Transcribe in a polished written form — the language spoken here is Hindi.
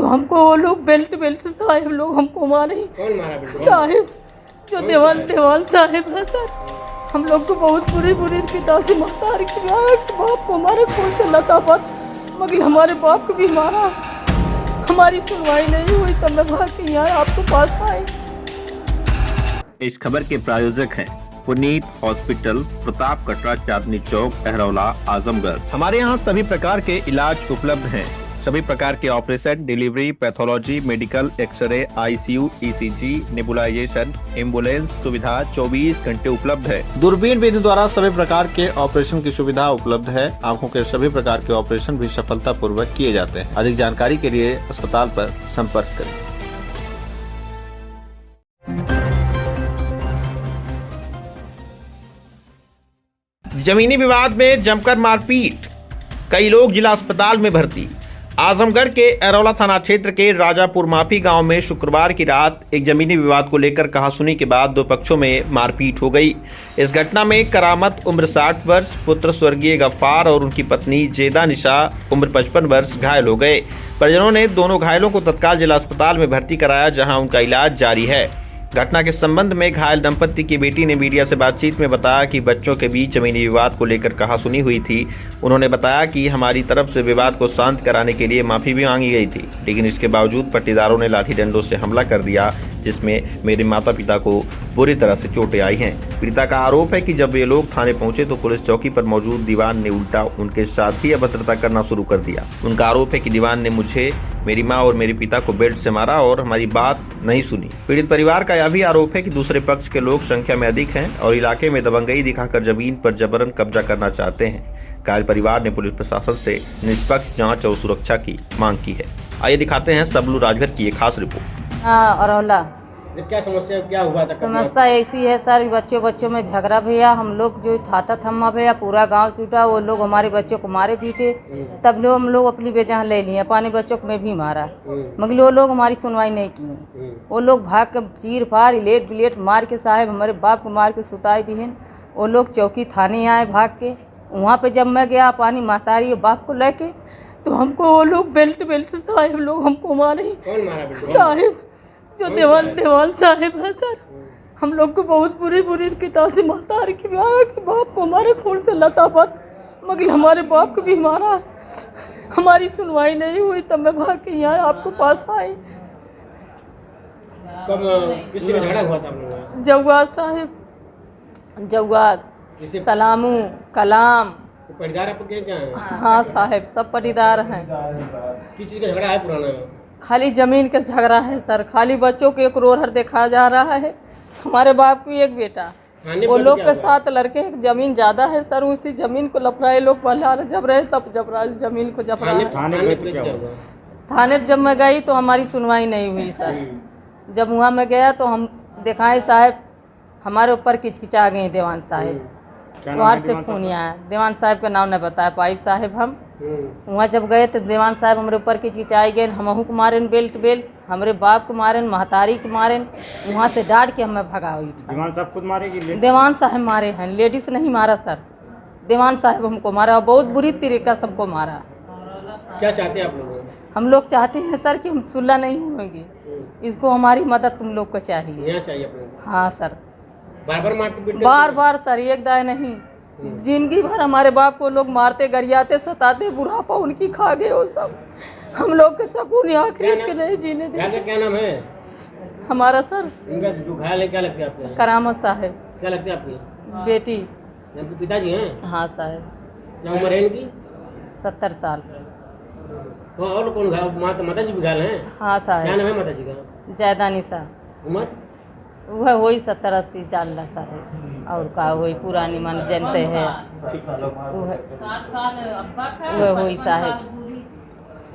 हमको वो लोग बेल्ट साहेब लोग हमको मारे। कौन मारा बेल्ट? साहेब जो देवान साहेब है सर, हम लोग को बहुत बुरी पिता से महतारी के बाप को हमारे खून से लतापत, मगर हमारे बाप को भी मारा। हमारी सुनवाई नहीं हुई तब मैं भाग के यहाँ आपके पास आई। इस खबर के प्रायोजक हैं पुनीत हॉस्पिटल, प्रताप कटरा, चांदनी चौक, अहरौला, आजमगढ़। हमारे यहाँ सभी प्रकार के इलाज उपलब्ध हैं। सभी प्रकार के operation, delivery, pathology, medical, x-ray, ICU, ECG, nebulisation, ambulance सुविधा 24 घंटे उपलब्ध है। दूरबीन विधि द्वारा सभी प्रकार के ऑपरेशन की सुविधा उपलब्ध है। आंखों के सभी प्रकार के ऑपरेशन भी सफलतापूर्वक किए जाते हैं। अधिक जानकारी के लिए अस्पताल पर संपर्क करें। जमीनी विवाद में जमकर मारपीट, कई लोग जिला अस्पताल में भर्ती। आजमगढ़ के अहरौला थाना क्षेत्र के राजापुर माफी गांव में शुक्रवार की रात एक जमीनी विवाद को लेकर कहासुनी के बाद दो पक्षों में मारपीट हो गई। इस घटना में करामत उम्र 60 वर्ष, पुत्र स्वर्गीय गफ्फार और उनकी पत्नी जेदा निशा उम्र 55 वर्ष घायल हो गए। परिजनों ने दोनों घायलों को तत्काल जिला अस्पताल में भर्ती कराया, जहां उनका इलाज जारी है। घटना के संबंध में घायल दंपत्ति की बेटी ने मीडिया से बातचीत में बताया कि बच्चों के बीच जमीनी विवाद को लेकर कहासुनी हुई थी। उन्होंने बताया कि हमारी तरफ से विवाद को शांत कराने के लिए माफी भी मांगी गई थी, लेकिन इसके बावजूद पट्टीदारों ने लाठी डंडों से हमला कर दिया, जिसमें मेरे माता पिता को बुरी तरह से चोटें आई हैं। पीड़िता का आरोप है कि जब ये लोग थाने पहुंचे तो पुलिस चौकी पर मौजूद दीवान ने उल्टा उनके साथ ही अभद्रता करना शुरू कर दिया। उनका आरोप है कि दीवान ने मुझे, मेरी मां और मेरे पिता को बेल्ट से मारा और हमारी बात नहीं सुनी। पीड़ित परिवार का यह भी आरोप है कि दूसरे पक्ष के लोग संख्या में अधिक हैं और इलाके में दबंगई दिखाकर जमीन पर जबरन कब्जा करना चाहते हैं। घायल परिवार ने पुलिस प्रशासन से निष्पक्ष जांच और सुरक्षा की मांग की है। आइए दिखाते हैं सबलू राजभर की एक खास रिपोर्ट। अरौला क्या समस्या, क्या हुआ था? समस्या ऐसी है सर, बच्चों में झगड़ा भैया, हम लोग जो था थम्मा भैया, पूरा गांव छूटा, वो लोग हमारे बच्चों को मारे पीटे, तब लोग हम लोग अपनी बेजहाँ ले लिए, पानी बच्चों को मैं भी मारा, मगर वो लोग हमारी सुनवाई नहीं की। वो लोग भाग के चीर फाड़ इलेट बिलेट मार के साहब हमारे बाप को मार के सुताई दी हैं। वो लोग चौकी थाने आए भाग के। वहाँ पे जब मैं गया पानी महतारी बाप को लेके, तो हमको वो लोग बेल्ट साहब लोग हमको मारे। कौन मारा बेल्ट? साहब जो देवान साहेब है सर, हम लोग को बहुत बुरी पिता से महतारी के बाप को हमारे खून से लतापत, मगर हमारे बाप को भी मारा। हमारी सुनवाई नहीं हुई तब मैं भाग के यहाँ आपके पास आई। कब किसी का झगड़ा हुआ था आप लोगों? जवाद साहेब, जवाद, सलामू, कलाम, पटीदार आपके क्या है? हाँ साहेब सब पटीदार हैं। किस चीज का झगड़ा है पुराना? खाली जमीन का झगड़ा है सर, खाली बच्चों को एक रोहर देखा जा रहा है। हमारे बाप को एक बेटा, वो लोग के 7 लड़के, जमीन ज्यादा है सर, उसी जमीन को लफड़ाए लोग पहले जब रहे तब जब जमीन को जब रहा। थाने जब मैं गई तो हमारी सुनवाई नहीं हुई सर। जब वहाँ मैं गया तो हम दिखाए साहब हमारे ऊपर किचकिचा गए। देवान साहब वार्ड से फोन आया, देवान साहब का नाम नहीं बताया, पाइप साहब। हम वहाँ जब गए तो देवान साहब हमारे ऊपर किचकिचाई गए, हमहू को मारे बेल्ट, हमारे बाप को मारे, महतारी को मारे। वहाँ से डांट के हमें भगा। देवान साहब खुद मारे कि देवान साहब मारे हैं, लेडीज नहीं मारा सर। देवान साहब हमको मारा, बहुत बुरी तरीका सबको मारा। क्या चाहते हैं आप लोग? हम लोग चाहते हैं सर कि हम सुलह नहीं होंगे, इसको हमारी मदद तुम लोग को चाहिए। हाँ सर, बार सर, एक दाय नहीं, जिंदगी भर हमारे बाप को लोग मारते, गरियाते, सताते, बुढ़ापा उनकी खा गए वो सब। हम लोग के सकून आखिरी के नहीं जीने देते। क्या नाम है हमारा सर? जो घायल है क्या लगता है आपको? करामत साहब। क्या लगता है आपकी बेटी? पिताजी हैं? हाँ साहब। क्या उम्र है इनकी? 70 साल। तो और कौन माता जी भी घायल हैं? हाँ साहब। क्या नाम है माता जी का? जैदा निशा। उम्र वह वही 70-80 साल साहब, और का वही पुरानी मन जानते हैं वह वही साहब।